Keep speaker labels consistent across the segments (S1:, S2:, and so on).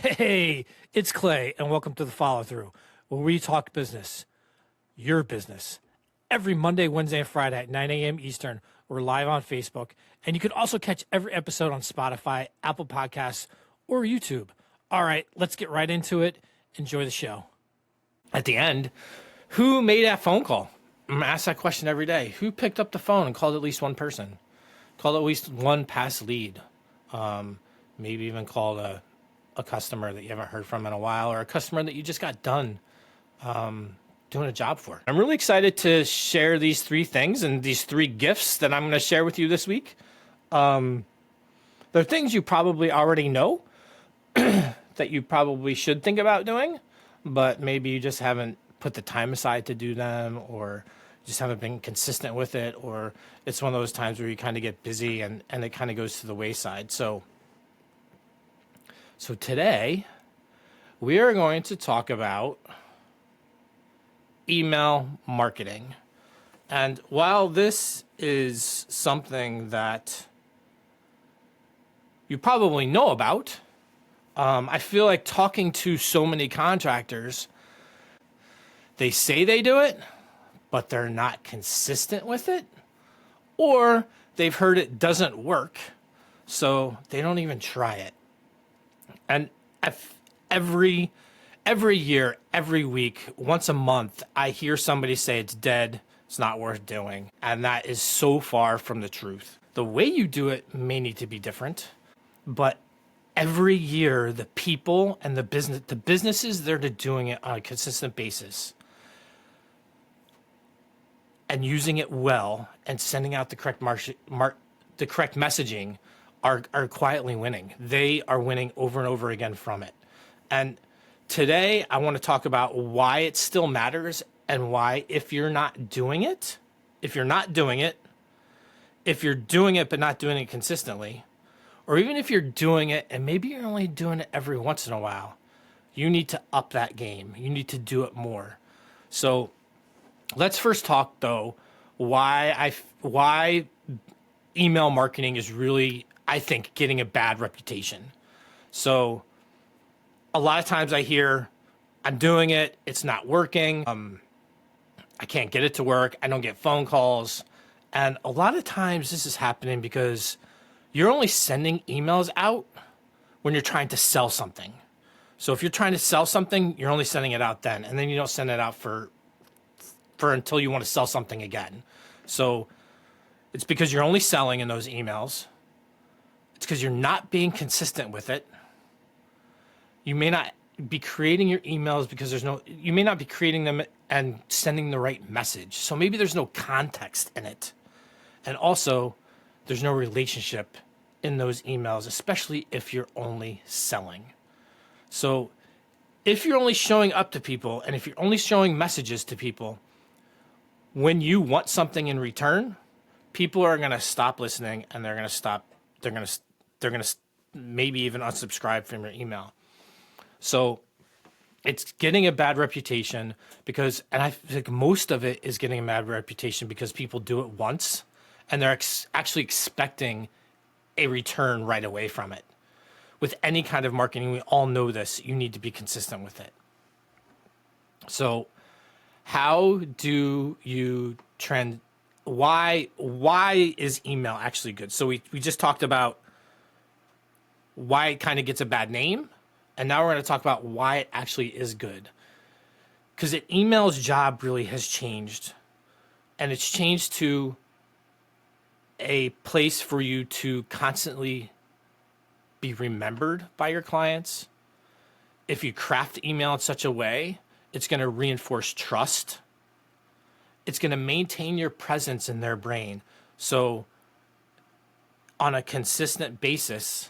S1: Hey, it's Clay, and welcome to the Follow Through, where we talk business, your business. Every Monday, Wednesday, and Friday at 9 a.m. Eastern, we're live on Facebook, and you can also catch every episode on Spotify, Apple Podcasts, or YouTube. All right, let's get right into it. Enjoy the show. At the end, who made that phone call? I'm asked that question every day. Who picked up the phone and called at least one person? Called at least one past lead? Maybe even called a customer that you haven't heard from in a while, or a customer that you just got done doing a job for. I'm really excited to share these three things and these three gifts that I'm going to share with you this week. They're things you probably already know that you probably should think about doing, but maybe you just haven't put the time aside to do them, or just haven't been consistent with it, or it's one of those times where you kind of get busy and it kind of goes to the wayside. So today, we are going to talk about email marketing. And while this is something that you probably know about, I feel like talking to so many contractors, they say they do it, but they're not consistent with it, or they've heard it doesn't work, so they don't even try it. And every year, every week, once a month, I hear somebody say it's dead, it's not worth doing. And that is so far from the truth. The way you do it may need to be different, but every year, the people and the businesses that are doing it on a consistent basis and using it well and sending out the correct the correct messaging are quietly winning. They are winning over and over again from it. And today I want to talk about why it still matters, and why if you're doing it but not doing it consistently, or even if you're doing it and maybe you're only doing it every once in a while, you need to up that game. You need to do it more. So let's first talk though why email marketing is really, I think, getting a bad reputation. So a lot of times I hear, I'm doing it, it's not working, I can't get it to work, I don't get phone calls. And a lot of times this is happening because you're only sending emails out when you're trying to sell something. So if you're trying to sell something, you're only sending it out then, and then you don't send it out for until you want to sell something again. So it's because you're only selling in those emails. It's because you're not being consistent with it. You may not be creating your emails because you may not be creating them and sending the right message. So maybe there's no context in it. And also, there's no relationship in those emails, especially if you're only selling. So if you're only showing up to people, and if you're only showing messages to people when you want something in return, people are going to stop listening, and they're going to maybe even unsubscribe from your email. So it's getting a bad reputation because, and I think most of it is getting a bad reputation because people do it once and they're actually expecting a return right away from it. With any kind of marketing, we all know this, you need to be consistent with it. So how do you why is email actually good? So we just talked about why it kind of gets a bad name. And now we're going to talk about why it actually is good. Because email's job really has changed. And it's changed to a place for you to constantly be remembered by your clients. If you craft email in such a way, it's going to reinforce trust. It's going to maintain your presence in their brain. So on a consistent basis,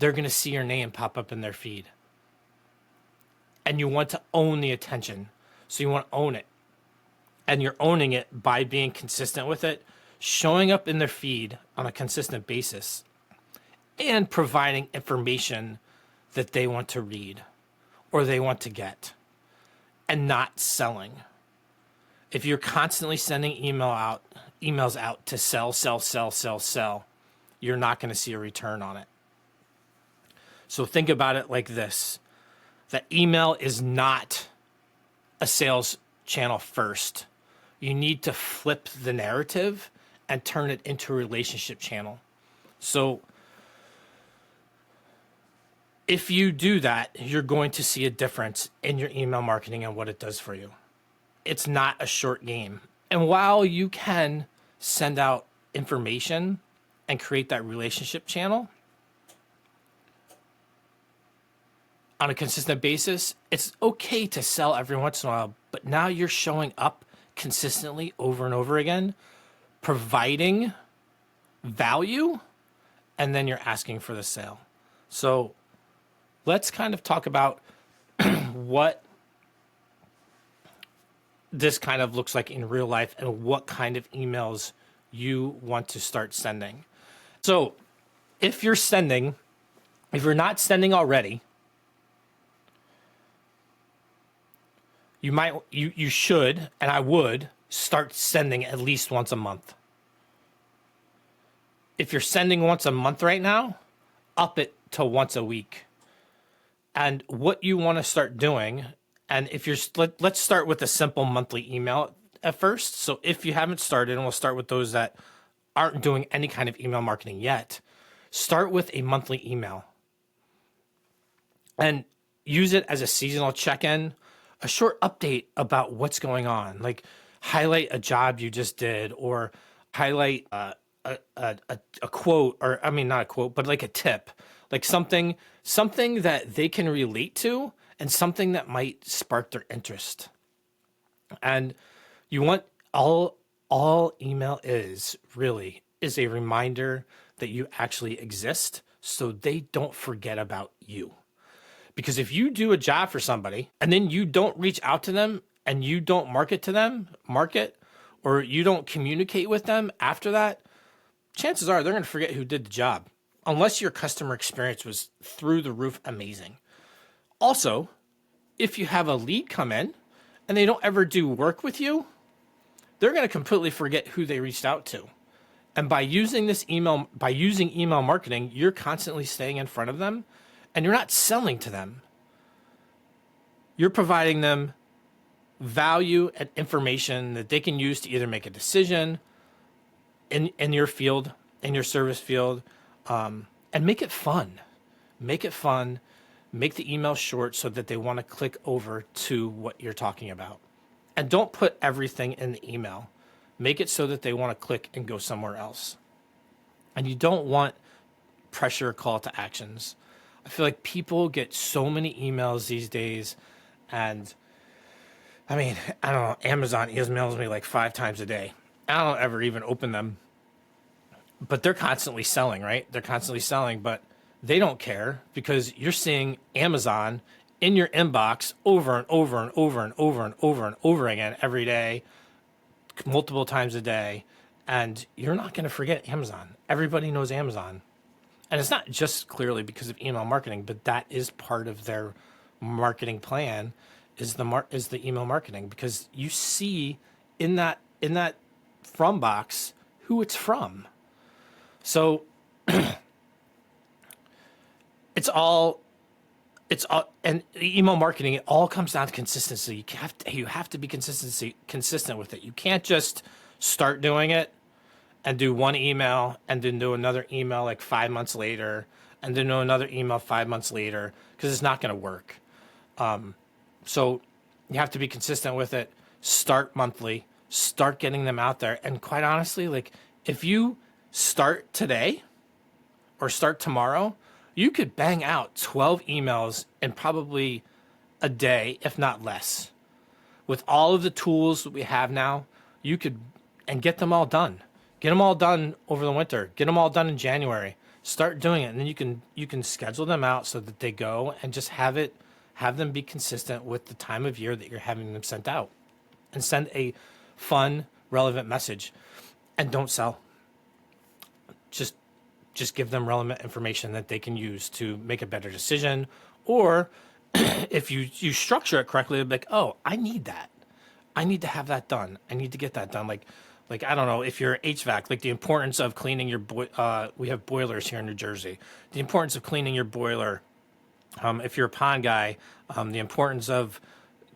S1: they're going to see your name pop up in their feed. And you want to own the attention. So you want to own it. And you're owning it by being consistent with it, showing up in their feed on a consistent basis, and providing information that they want to read or they want to get, and not selling. If you're constantly sending emails out to sell, you're not going to see a return on it. So think about it like this: that email is not a sales channel first. You need to flip the narrative and turn it into a relationship channel. So if you do that, you're going to see a difference in your email marketing and what it does for you. It's not a short game. And while you can send out information and create that relationship channel on a consistent basis, it's okay to sell every once in a while, but now you're showing up consistently over and over again, providing value, and then you're asking for the sale. So let's kind of talk about what this kind of looks like in real life and what kind of emails you want to start sending. So if you're not sending already, you should, and I would, start sending at least once a month. If you're sending once a month right now, up it to once a week. And what you want to start doing, and if you're, let's start with a simple monthly email at first. So if you haven't started, and we'll start with those that aren't doing any kind of email marketing yet, start with a monthly email and use it as a seasonal check-in, a short update about what's going on, like highlight a job you just did, or highlight a quote, or I mean, not a quote, but like a tip, like something that they can relate to and something that might spark their interest. And you want all email is really is a reminder that you actually exist, so they don't forget about you. Because if you do a job for somebody and then you don't reach out to them and you don't market, or you don't communicate with them after that, chances are they're going to forget who did the job, unless your customer experience was through the roof amazing. Also, if you have a lead come in and they don't ever do work with you, they're going to completely forget who they reached out to. And by using email marketing, you're constantly staying in front of them, and you're not selling to them. You're providing them value and information that they can use to either make a decision in your field, in your service field, and make it fun. Make it fun. Make the email short so that they want to click over to what you're talking about. And don't put everything in the email. Make it so that they want to click and go somewhere else. And you don't want pressure call to actions. I feel like people get so many emails these days, and I mean, I don't know, Amazon emails me like 5 times a day. I don't ever even open them, but they're constantly selling, right? They're constantly selling, but they don't care because you're seeing Amazon in your inbox over and over and over and over and over and over again every day, multiple times a day, and you're not going to forget Amazon. Everybody knows Amazon. And it's not just clearly because of email marketing, but that is part of their marketing plan is the email marketing, because you see in that from box who it's from. So it's all, and email marketing, it all comes down to consistency. You have to be consistent with it. You can't just start doing it and do one email and then do another email like 5 months later and then do another email 5 months later, because it's not going to work. So you have to be consistent with it. Start monthly, start getting them out there. And quite honestly, like if you start today or start tomorrow, you could bang out 12 emails in probably a day, if not less. With all of the tools that we have now, you could, and get them all done. Get them all done over the winter. Get them all done in January. Start doing it, and then you can schedule them out so that they go, and just have them be consistent with the time of year that you're having them sent out, and send a fun, relevant message. And don't sell. Just give them relevant information that they can use to make a better decision. Or if you structure it correctly, it'll be like, oh, I need that. I need to have that done. I need to get that done. Like I don't know, if you're HVAC, like the importance of cleaning your we have boilers here in New Jersey. The importance of cleaning your boiler If you're a pond guy, the importance of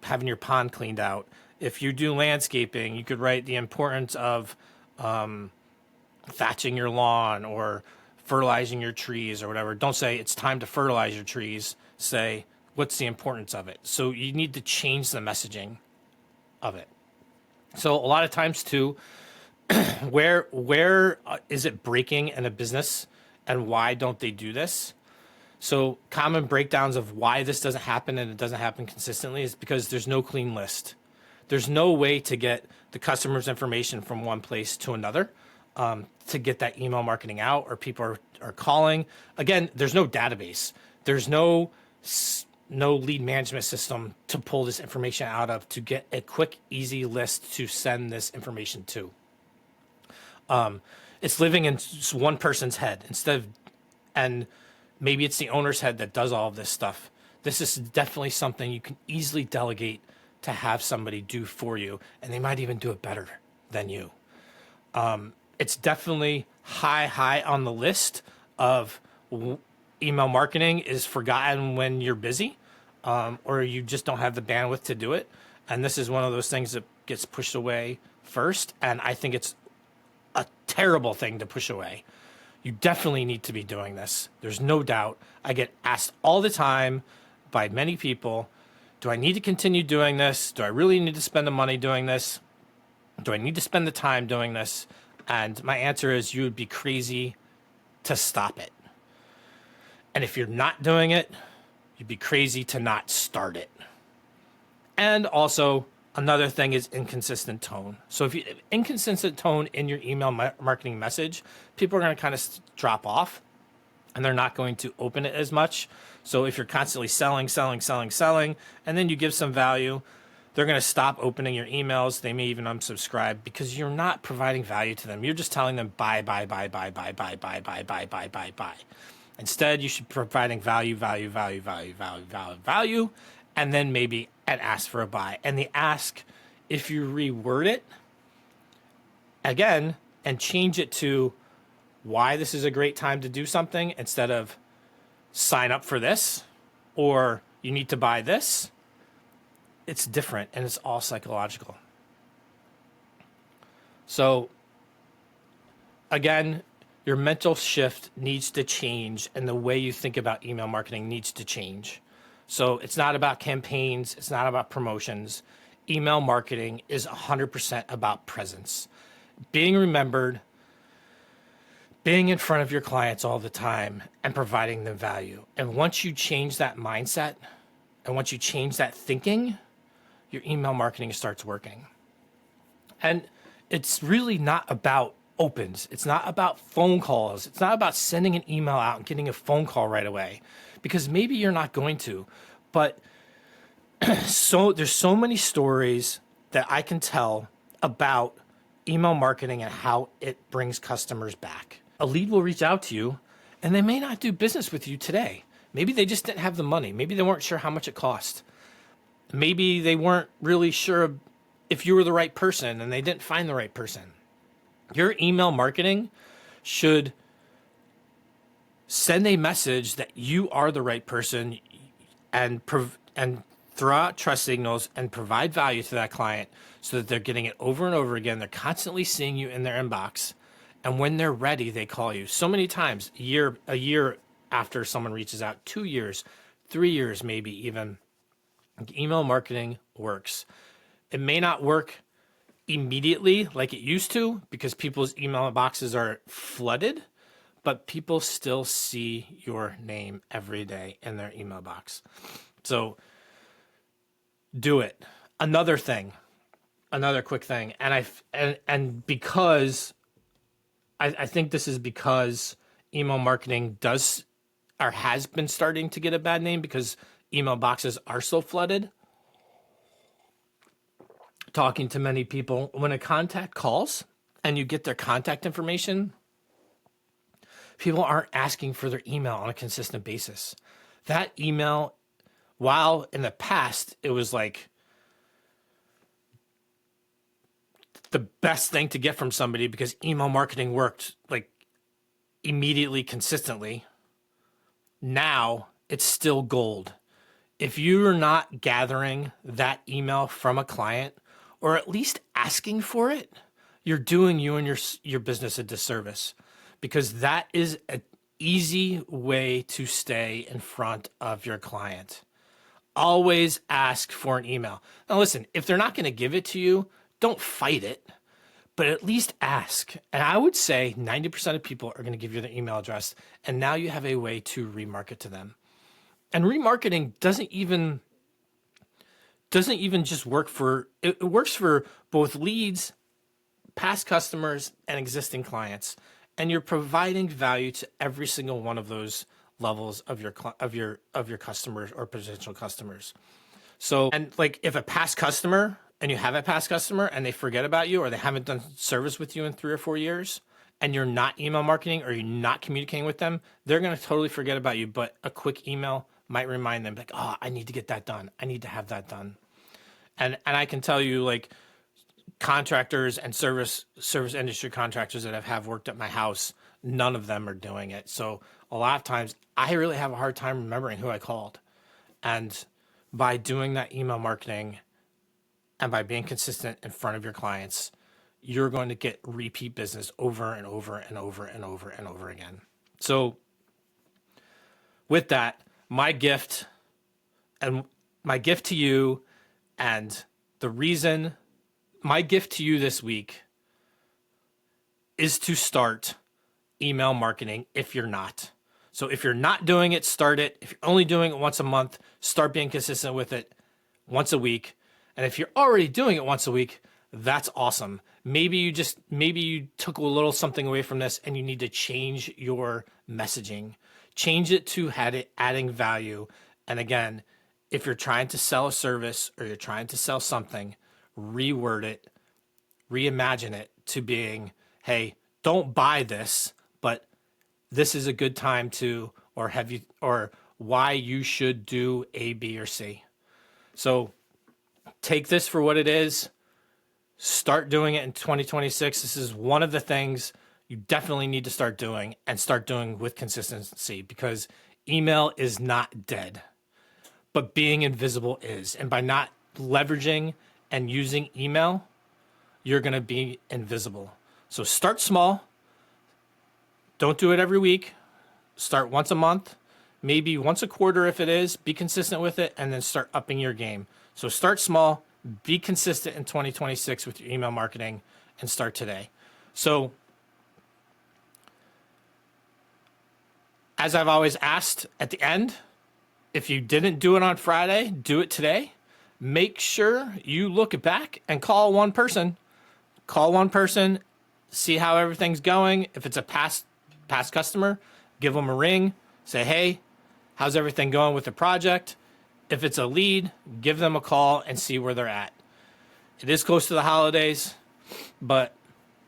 S1: having your pond cleaned out. If you do landscaping, you could write the importance of thatching your lawn or fertilizing your trees or whatever. Don't say it's time to fertilize your trees. Say, what's the importance of it? So you need to change the messaging of it. So a lot of times too, where is it breaking in a business, and why don't they do this? So common breakdowns of why this doesn't happen and it doesn't happen consistently is because there's no clean list. There's no way to get the customer's information from one place to another, to get that email marketing out, or people are calling. Again, there's no database. There's no lead management system to pull this information out of, to get a quick, easy list to send this information to. It's living in one person's head and maybe it's the owner's head that does all of this stuff. This is definitely something you can easily delegate to have somebody do for you, and they might even do it better than you. It's definitely high on the list of email marketing is forgotten when you're busy, or you just don't have the bandwidth to do it. And this is one of those things that gets pushed away first. And I think it's a terrible thing to push away. You definitely need to be doing this. There's no doubt. I get asked all the time by many people, do I need to continue doing this? Do I really need to spend the money doing this? Do I need to spend the time doing this? And my answer is, you would be crazy to stop it. And if you're not doing it, you'd be crazy to not start it. And also, another thing is inconsistent tone. So if you inconsistent tone in your email marketing message, people are going to kind of drop off, and they're not going to open it as much. So if you're constantly selling, and then you give some value, they're going to stop opening your emails. They may even unsubscribe because you're not providing value to them. You're just telling them buy. Instead, you should be providing value, and then maybe an ask for a buy. And the ask, if you reword it again and change it to why this is a great time to do something, instead of sign up for this or you need to buy this, it's different, and it's all psychological. So again, your mental shift needs to change, and the way you think about email marketing needs to change. So it's not about campaigns. It's not about promotions. Email marketing is 100% about presence, being remembered, being in front of your clients all the time, and providing them value. And once you change that mindset, and once you change that thinking, your email marketing starts working. And it's really not about opens. It's not about phone calls. It's not about sending an email out and getting a phone call right away, because maybe you're not going to. But so there's so many stories that I can tell about email marketing and how it brings customers back. A lead will reach out to you, and they may not do business with you today. Maybe they just didn't have the money. Maybe they weren't sure how much it cost. Maybe they weren't really sure if you were the right person, and they didn't find the right person. Your email marketing should send a message that you are the right person, and throw out trust signals and provide value to that client, so that they're getting it over and over again. They're constantly seeing you in their inbox. And when they're ready, they call you. So many times, a year after someone reaches out, 2 years, 3 years, maybe even, email marketing works. It may not work immediately like it used to, because people's email boxes are flooded, but people still see your name every day in their email box. So do it. Another quick thing. And because I think this is because email marketing does or has been starting to get a bad name, because email boxes are so flooded. Talking to many people, when a contact calls and you get their contact information, people aren't asking for their email on a consistent basis. That email, while in the past it was like the best thing to get from somebody because email marketing worked like immediately, consistently, now it's still gold. If you're not gathering that email from a client, or at least asking for it, you're doing you and your business a disservice, because that is an easy way to stay in front of your client. Always ask for an email. Now listen, if they're not going to give it to you, don't fight it, but at least ask. And I would say 90% of people are going to give you their email address, and now you have a way to remarket to them. And remarketing doesn't even just work for, it works for both leads, past customers, and existing clients. And you're providing value to every single one of those levels of your customers or potential customers. So, and like if a past customer, and you have a past customer and they forget about you, or they haven't done service with you in 3 or 4 years, and you're not email marketing or you're not communicating with them, they're going to totally forget about you. But a quick email might remind them, like, oh, I need to get that done. I need to have that done. And I can tell you, like, contractors and service industry contractors that have worked at my house, none of them are doing it. So a lot of times I really have a hard time remembering who I called. And by doing that email marketing and by being consistent in front of your clients, you're going to get repeat business over and over and over and over and over again. So with that, my gift to you, and my gift to you this week is to start email marketing if you're not. So if you're not doing it, start it. If you're only doing it once a month, start being consistent with it once a week. And if you're already doing it once a week, that's awesome. Maybe you took a little something away from this and you need to change your messaging. Change it to adding value. And again, if you're trying to sell a service or you're trying to sell something, reword it, reimagine it to being, hey, don't buy this, but this is a good time to, or why you should do A, B, or C. So take this for what it is. Start doing it in 2026. This is one of the things you definitely need to start doing, and start doing with consistency, because email is not dead, but being invisible is. And by not leveraging and using email, you're going to be invisible. So start small. Don't do it every week. Start once a month, maybe once a quarter if it is. Be consistent with it, and then start upping your game. So start small, be consistent in 2026 with your email marketing, and start today. So as I've always asked at the end, if you didn't do it on Friday, do it today. Make sure you look back and call one person. Call one person, see how everything's going. If it's a past customer, give them a ring. Say, hey, how's everything going with the project? If it's a lead, give them a call and see where they're at. It is close to the holidays, but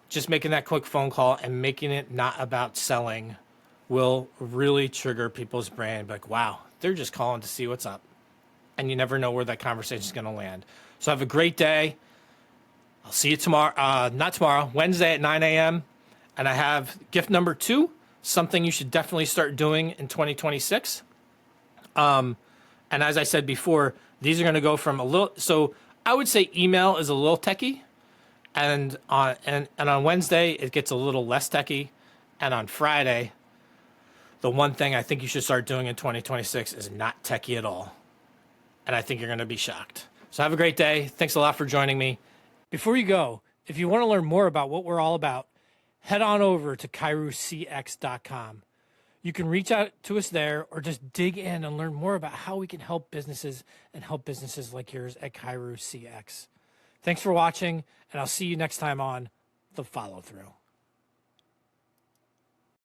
S1: just making that quick phone call and making it not about selling will really trigger people's brain. Like, wow, they're just calling to see what's up. And you never know where that conversation is going to land. So have a great day. I'll see you tomorrow, not tomorrow, Wednesday at 9 a.m. And I have gift number 2, something you should definitely start doing in 2026. And as I said before, these are going to go from a little, so I would say email is a little techie. And on Wednesday, it gets a little less techie. And on Friday, the one thing I think you should start doing in 2026 is not techie at all. And I think you're going to be shocked. So have a great day. Thanks a lot for joining me. Before you go, if you want to learn more about what we're all about, head on over to KairouCX.com. You can reach out to us there, or just dig in and learn more about how we can help businesses like yours at Kairou CX. Thanks for watching, and I'll see you next time on The Follow Through.